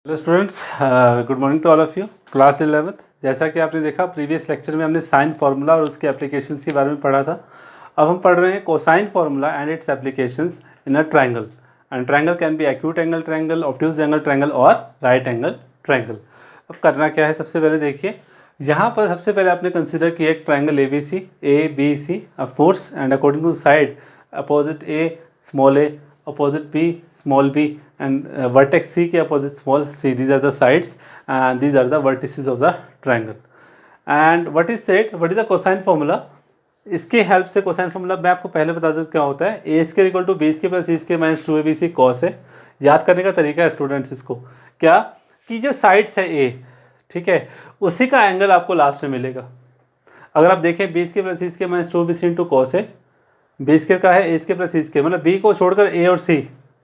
Hello students, good morning to all of you. Class 11th, जैसा कि आपने देखा प्रीवियस लेक्चर में हमने साइन फार्मूला और उसके एप्लीकेशंस के बारे में पढ़ा था। अब हम पढ़ रहे हैं cosine formula and it's applications in a triangle. And triangle can be acute angle triangle, obtuse angle triangle और राइट एंगल ट्रायंगल। अब करना क्या है, सबसे पहले देखिए यहाँ पर सबसे पहले आपने कंसिडर किया एक triangle A B C of course, and according to side opposite A small A, opposite B small b, and vertex C के opposite small c. These are the sides and these are the vertices of the triangle. And what is said, what is the cosine formula? इसके help से cosine formula मैं आपको पहले बता दूँ क्या होता है। A square equal to B square plus C square minus 2ab cos है। याद करने का तरीका है स्टूडेंट्स इसको क्या, कि जो साइड्स है ए, ठीक है, उसी का एंगल आपको लास्ट में मिलेगा। अगर आप देखें B square plus C square minus 2bc into cos है, बी स्क्वायर का है A square plus C square, मतलब बी को छोड़कर ए और सी,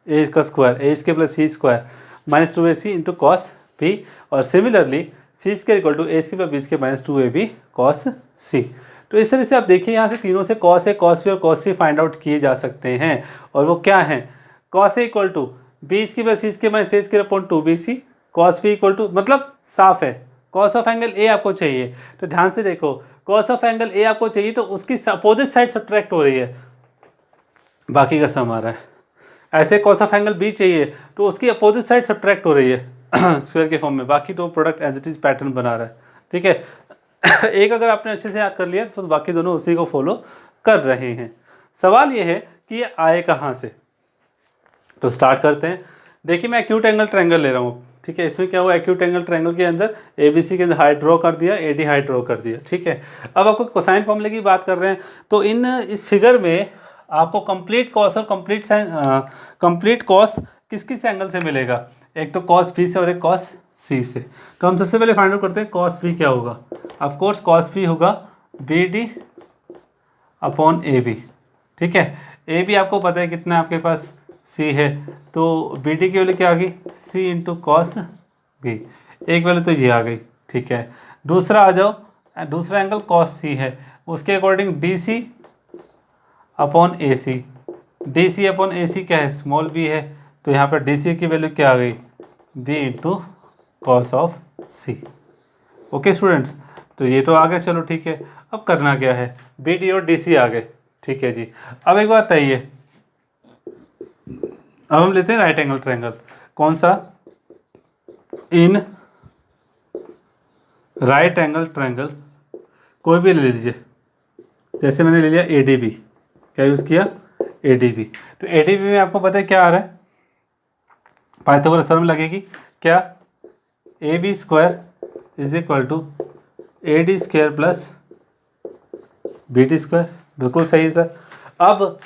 ए का square A square plus C square minus 2ac into cos B, और similarly C square equal to A square plus B square minus 2ab cos C. तो इस तरह से आप देखिए यहाँ से तीनों से कॉस ए कॉस बी और कॉस सी फाइंड आउट किए जा सकते हैं। और वो क्या है, cos A equal to B square plus C square minus A square upon 2bc, cos B equal to, मतलब साफ है कॉस ऑफ एंगल ए आपको चाहिए। तो ध्यान से देखो, कॉस ऑफ एंगल ए आपको चाहिए तो उसकी अपोजिट साइड सब्ट्रैक्ट हो रही है, बाकी का सम आ रहा है। ऐसे कॉस ऑफ एंगल बी चाहिए तो उसकी अपोजिट साइड सब्ट्रैक्ट हो रही है स्क्वायर के फॉर्म में, बाकी तो product as it is pattern बना रहा है, ठीक है। एक अगर आपने अच्छे से याद कर लिया तो बाकी दोनों उसी को फॉलो कर रहे हैं। सवाल ये है कि ये आए कहाँ से, तो स्टार्ट करते हैं। देखिए मैं एक्यूट एंगल ट्रायंगल ले रहा हूँ, ठीक है। इसमें क्या हुआ, एक्यूट एंगल ट्रायंगल के अंदर ए बी सी के अंदर हाइट ड्रॉ कर दिया, ए डी हाइट ड्रॉ कर दिया, ठीक है। अब आपको कोसाइन फॉर्मूले की बात कर रहे हैं तो इस फिगर में आपको कंप्लीट कॉस और कंप्लीट कॉस किस किस एंगल से मिलेगा, एक तो कॉस बी से और एक कॉस सी से। तो हम सबसे पहले फाइंड आउट करते हैं कॉस बी क्या होगा। ऑफ कोर्स कॉस बी होगा B D upon A B, ठीक है। ए बी आपको पता है कितना आपके पास सी है, तो बी डी की वैल्यू क्या आ गई, सी इंटू कॉस बी, एक वैल्यू तो ये आ गई, ठीक है। दूसरा आ जाओ, दूसरा एंगल कॉस सी है, उसके अकॉर्डिंग डी सी अपॉन ए सी, डी सी अपॉन ए सी क्या है, स्मॉल बी है, तो यहाँ पर डी सी की वैल्यू क्या आ गई, B into cos of C. Okay students, तो ये तो आ गया, चलो ठीक है। अब करना क्या है, बी डी और डी सी आ गए, ठीक है जी। अब एक बात बताइए, अब हम लेते हैं राइट एंगल ट्रायंगल। कौन सा, इन राइट एंगल ट्रायंगल कोई भी ले लीजिए, जैसे मैंने ले लिया ए डी बी, क्या यूज़ किया, ए डी बी। तो ए डी बी में आपको पता है क्या आ रहा है, पाइथागोरस थ्योरम लगेगी क्या, A B square is equal to A D square plus B D square. बिल्कुल सही सर। अब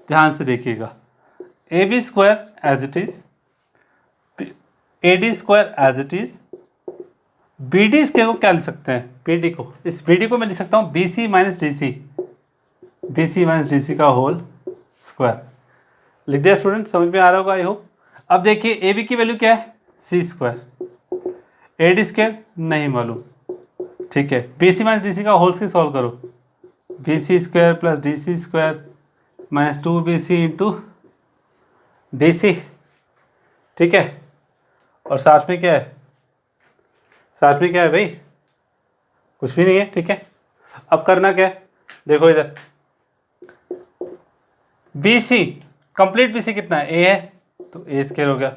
ध्यान से देखिएगा, A B square as it is, A D square as it is, B D square को क्या लिख सकते हैं, बी डी को, इस बी डी को मैं लिख सकता हूँ B C minus D C, B C minus D C का होल स्क्वायर। लिख दिया स्टूडेंट, समझ में आ रहा होगा आई होप। अब देखिए ए बी की वैल्यू क्या है, C square, A D square नहीं मालूम, ठीक है। B C minus D C का होल स्क्वायर सॉल्व करो, B C square plus D C square minus 2bc into D C, ठीक है। और साथ में क्या है, साथ में क्या है भाई, कुछ भी नहीं है, ठीक है। अब करना क्या है, देखो इधर B C, complete B C कितना है, ए है, तो ए स्क्वायर हो गया।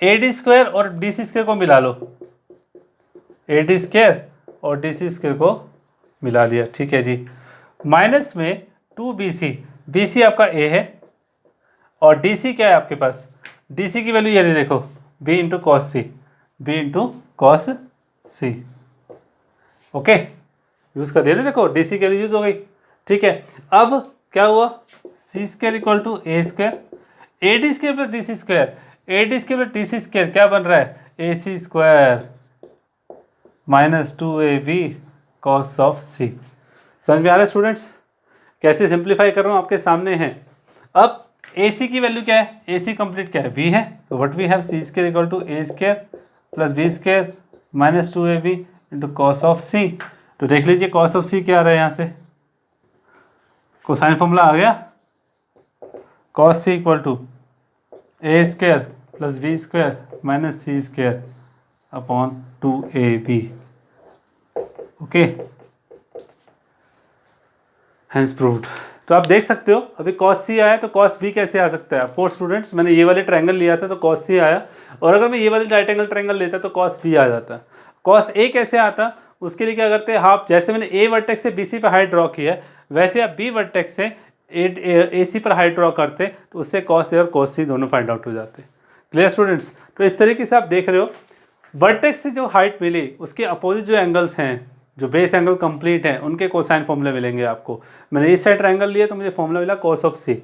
ए डी स्क्वायर और डी सी स्क्वायर को मिला लो, ए डी स्क्वायर और डी सी स्क्वायर को मिला लिया, ठीक है जी। माइनस में 2bc, बी सी आपका ए है और डी सी क्या है आपके पास, डी सी की वैल्यू ये रही देखो, बी इंटू कॉस सी, बी इंटू कॉस सी। ओके, यूज़ कर दिया ना, देखो डी सी की वैल्यू यूज़ हो गई, ठीक है। अब क्या हुआ, C square equal to A square, A D square plus D C square, A D square plus D C square क्या बन रहा है, A C square minus 2ab cos of C. समझ में आ रहा है स्टूडेंट्स, कैसे सिंप्लीफाई कर रहा हूँ आपके सामने है। अब ए सी की वैल्यू क्या है, ए सी कंप्लीट क्या है, बी है, तो what we have, C square equal to A square plus B square minus 2ab into cos of C. तो देख लीजिए कॉस ऑफ सी क्या आ रहा है यहाँ से, कोसाइन फॉर्मूला आ गया, cos C equal to A square plus B square minus C square upon 2ab। Okay, hence proved. तो आप देख सकते हो अभी cos c आया तो cos b कैसे आ सकता है। ऑफकोर्स स्टूडेंट्स, मैंने ये वाले ट्रायंगल लिया था तो cos c आया, और अगर मैं ये वाले राइट एंगल ट्रायंगल लेता तो cos b आ जाता। cos a कैसे आता, उसके लिए क्या करते हैं, हाफ, जैसे मैंने a वर्टेक्स से bc पर हाइट ड्रॉ किया है वैसे आप b वर्टेक्स से ac पर हाइट ड्रॉ करते तो उससे cos a और cos c दोनों फाइंड आउट हो जाते। Clear students. तो इस तरीके से आप देख रहे हो वर्टेक्स से जो हाइट मिली उसके अपोजिट जो एंगल्स हैं, जो बेस एंगल कंप्लीट है, उनके कोसाइन फॉर्मूले मिलेंगे आपको। मैंने इस साइड ट्रायंगल लिया तो मुझे फॉर्मूला मिला cos ऑफ c।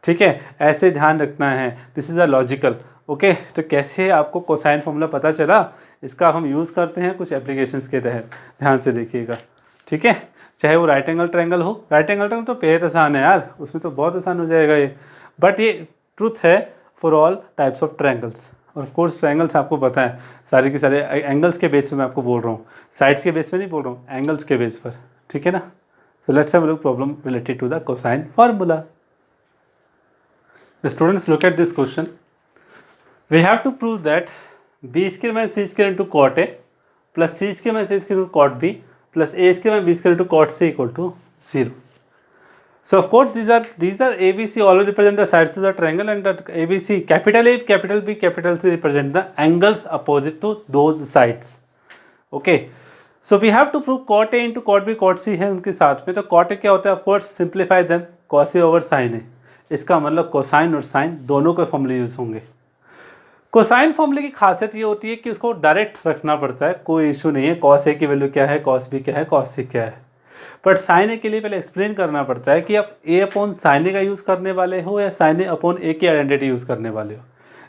ठीक है, ऐसे ध्यान रखना है, this is a logical. Okay, तो कैसे आपको कोसाइन फॉर्मूला पता चला, इसका हम यूज़ करते हैं कुछ एप्लीकेशंस के तहत, ध्यान से देखिएगा। ठीक है, चाहे वो राइट एंगल ट्रायंगल हो, राइट एंगल ट्रायंगल तो बेहद आसान है यार, उसमें तो बहुत आसान हो जाएगा ये, बट ये ट्रूथ है for all types of triangles. और ऑफ कोर्स ट्रायंगल्स आपको पता है सारे के सारे एंगल्स के बेस पे मैं आपको बोल रहा हूँ, साइड्स के बेस पे नहीं बोल रहा हूँ, एंगल्स के बेस पर। ठीक है ना। So let's have a look problem related to the cosine formula. Students, look at this question. We have to prove that b square minus C square into cot A plus C square minus C square into cot B plus A square minus B square into cot C equal to 0. So of course these are ABC always represent the sides of the triangle, and that ABC capital A, capital B, capital C represent the angles opposite to those sides. Okay, so we have to prove cot A into cot B, cot C है उनके साथ में, तो cot A क्या होता है, of course simplify them, cos A over sin A। इसका मतलब कोसाइन और साइन दोनों के फॉर्मूले यूज होंगे। कोसाइन फॉर्मूले की खासियत ये होती है कि उसको डायरेक्ट रखना पड़ता है, कोई इशू नहीं है, cos A की वैल्यू क्या है, cos B क्या है, cos C क्या है। बट साइन ए के लिए पहले एक्सप्लेन करना पड़ता है कि आप ए अपॉन साइन ए का यूज़ करने वाले हो या साइन ए अपॉन ए की आइडेंटिटी यूज़ करने वाले हो।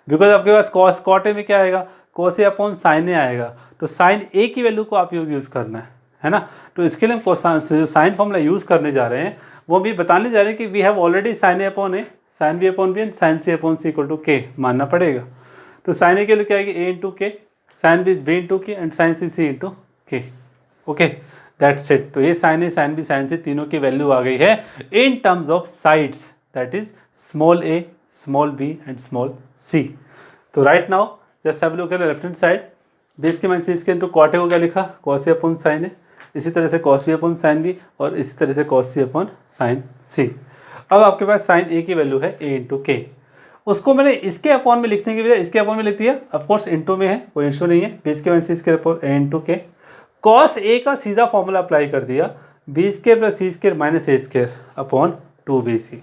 बिकॉज आपके पास कॉस कॉट ए में क्या आएगा, कॉस ए अपॉन साइन ए आएगा, तो साइन ए की वैल्यू को आप यूज़ करना है ना। तो इसके लिए हम जो साइन फॉर्मूला यूज़ करने जा रहे हैं वो भी बताने जा रहे हैं कि we have already sine A upon A, sine B upon B and sine C upon C equal to K मानना पड़ेगा। तो साइन ए के लिए क्या आएगी, A into K, sine B is B into K and sine C into K. Okay, that's it. तो ये sine A, sine B, sine C तीनों की वैल्यू आ गई है in terms of sides, that is small A, small B and small C. तो right now just have a look at left hand side, B इसके minus C इसके into cot A को क्या लिखा, cos A upon sine A, इसी तरह से cos B upon sine B और इसी तरह से cos C upon sine C. अब आपके पास साइन ए की वैल्यू है ए इंटू के, उसको मैंने इसके अपॉन में लिखने की बजाय इसके अपॉन में लिख दिया, ऑफकोर्स इंटू में है, कोई इशू नहीं है, बी इसके माइनस सी इसके upon A into K, cos A का सीधा फॉर्मूला अप्लाई कर दिया, B square plus C square minus A square upon 2bc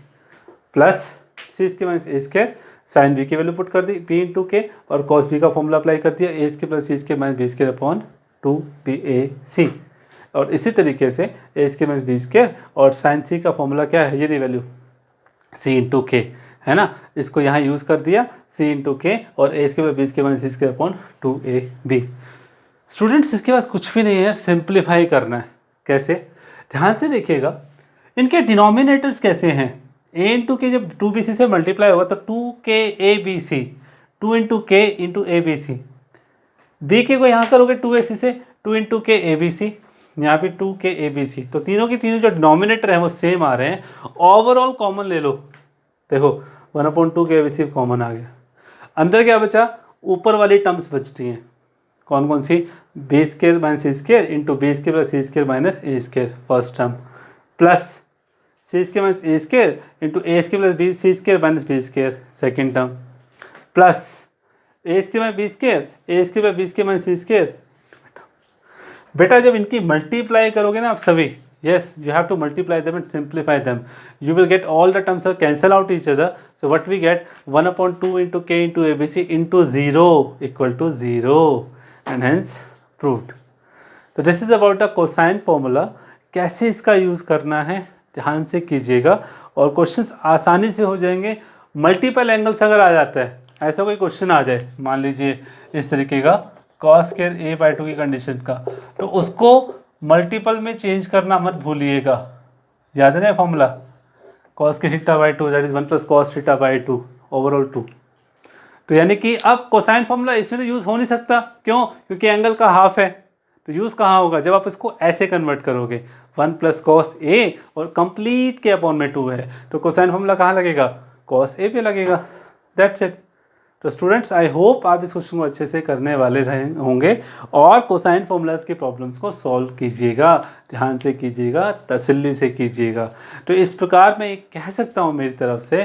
plus C square minus A square, sine B की वैल्यू पुट कर दी B into K, और cos B का formula apply कर दिया, A square plus C square minus B square upon 2bac, और इसी तरीके से A square minus B square, और साइन सी का फॉर्मूला क्या है, ये वैल्यू सी इंटू के है ना, इसको यहाँ यूज़ कर दिया सी इंटू के, और ए square B square minus C square upon 2ab। Students, इसके पास कुछ भी नहीं है, सिंप्लीफाई करना है। कैसे, ध्यान से देखिएगा, इनके डिनोमिनेटर्स कैसे हैं, ए इंटू के जब 2bc से मल्टीप्लाई होगा तो 2kabc, 2 into K into A B C, B के को यहाँ करोगे 2ac से 2 इंटू के ए बी सी, यहाँ पे 2kabc, तो तीनों की तीनों जो डिनोमिनेटर हैं वो सेम आ रहे हैं। ओवरऑल कॉमन ले लो, देखो 1/2 कॉमन आ गया, अंदर क्या बचा, ऊपर वाली टर्म्स बचती हैं, कौन कौन सी, B square minus C square into B square plus C square minus A square first term, plus C square minus A square into A square plus B C square minus B square second term, plus A square minus B square, A square plus B square minus C square. बेटा जब इनकी multiply करोगे ना आप सभी, yes, you have to multiply them and simplify them, you will get all the terms are cancel out each other, so what we get 1/2 into k into abc into 0 equal to 0 and hence proved. तो this is about the cosine formula, कैसे इसका use करना है ध्यान से कीजिएगा और questions आसानी से हो जाएंगे। मल्टीपल एंगल्स अगर आ जाता है, ऐसा कोई क्वेश्चन आ जाए, मान लीजिए इस तरीके का cos स्क्वायर a/2 की कंडीशन का, तो उसको मल्टीपल में चेंज करना मत भूलिएगा, याद है ना फॉर्मूला, cos के θ/2 that is 1 plus cos θ/2 overall 2। तो यानी कि अब कोसाइन फॉर्मूला इसमें तो यूज़ हो नहीं सकता, क्यों, क्योंकि एंगल का हाफ है, तो यूज़ कहाँ होगा, जब आप इसको ऐसे कन्वर्ट करोगे 1 प्लस cos a और कंप्लीट के अपॉन में 2 है, तो कोसाइन फॉर्मूला कहाँ लगेगा, cos a पे लगेगा, दैट्स इट। तो स्टूडेंट्स आई होप आप इस क्वेश्चन को अच्छे से करने वाले रहे होंगे और कोसाइन फॉर्मूलाज की प्रॉब्लम्स को सॉल्व कीजिएगा, ध्यान से कीजिएगा, तसल्ली से कीजिएगा। तो इस प्रकार मैं कह सकता हूँ मेरी तरफ से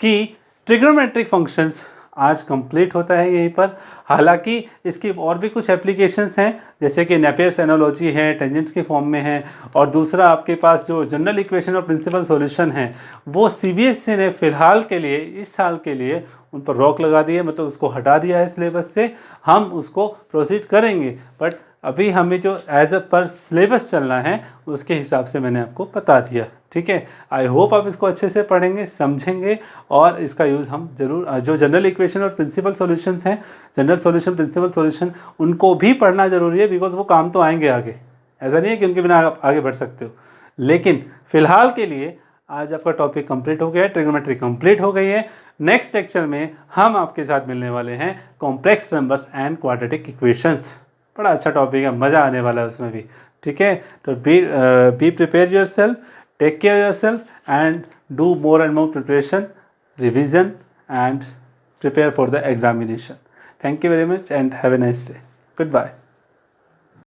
कि ट्रिग्नोमेट्रिक फंक्शंस आज कंप्लीट होता है यहीं पर। हालांकि इसकी और भी कुछ एप्लीकेशंस हैं, जैसे कि नेपियर्स एनालॉजी है, टेंजेंट्स के फॉर्म में है, और दूसरा आपके पास जो जनरल इक्वेशन और प्रिंसिपल सॉल्यूशन है वो सीबीएसई ने फ़िलहाल के लिए, इस साल के लिए उन पर रोक लगा दी है, मतलब उसको हटा दिया है सिलेबस से। हम उसको प्रोसीड करेंगे, बट अभी हमें जो एज अ पर सिलेबस चलना है उसके हिसाब से मैंने आपको बता दिया, ठीक है। आई होप आप इसको अच्छे से पढ़ेंगे, समझेंगे और इसका यूज़ हम जरूर, जो जनरल इक्वेशन और प्रिंसिपल सॉल्यूशंस हैं, जनरल सॉल्यूशन, प्रिंसिपल सॉल्यूशन, उनको भी पढ़ना ज़रूरी है, बिकॉज वो काम तो आएंगे आगे। ऐसा नहीं है कि उनके बिना आप आगे बढ़ सकते हो, लेकिन फ़िलहाल के लिए आज आपका टॉपिक कंप्लीट हो गया है, ट्रिग्नोमेट्री कंप्लीट हो गई है। नेक्स्ट लेक्चर में हम आपके साथ मिलने वाले हैं complex numbers and quadratic equations. बड़ा अच्छा टॉपिक है, मज़ा आने वाला है उसमें भी, ठीक है। तो be prepare yourself, take care yourself and do more and more preparation, revision and prepare for the examination. Thank you very much and have a nice day. Goodbye.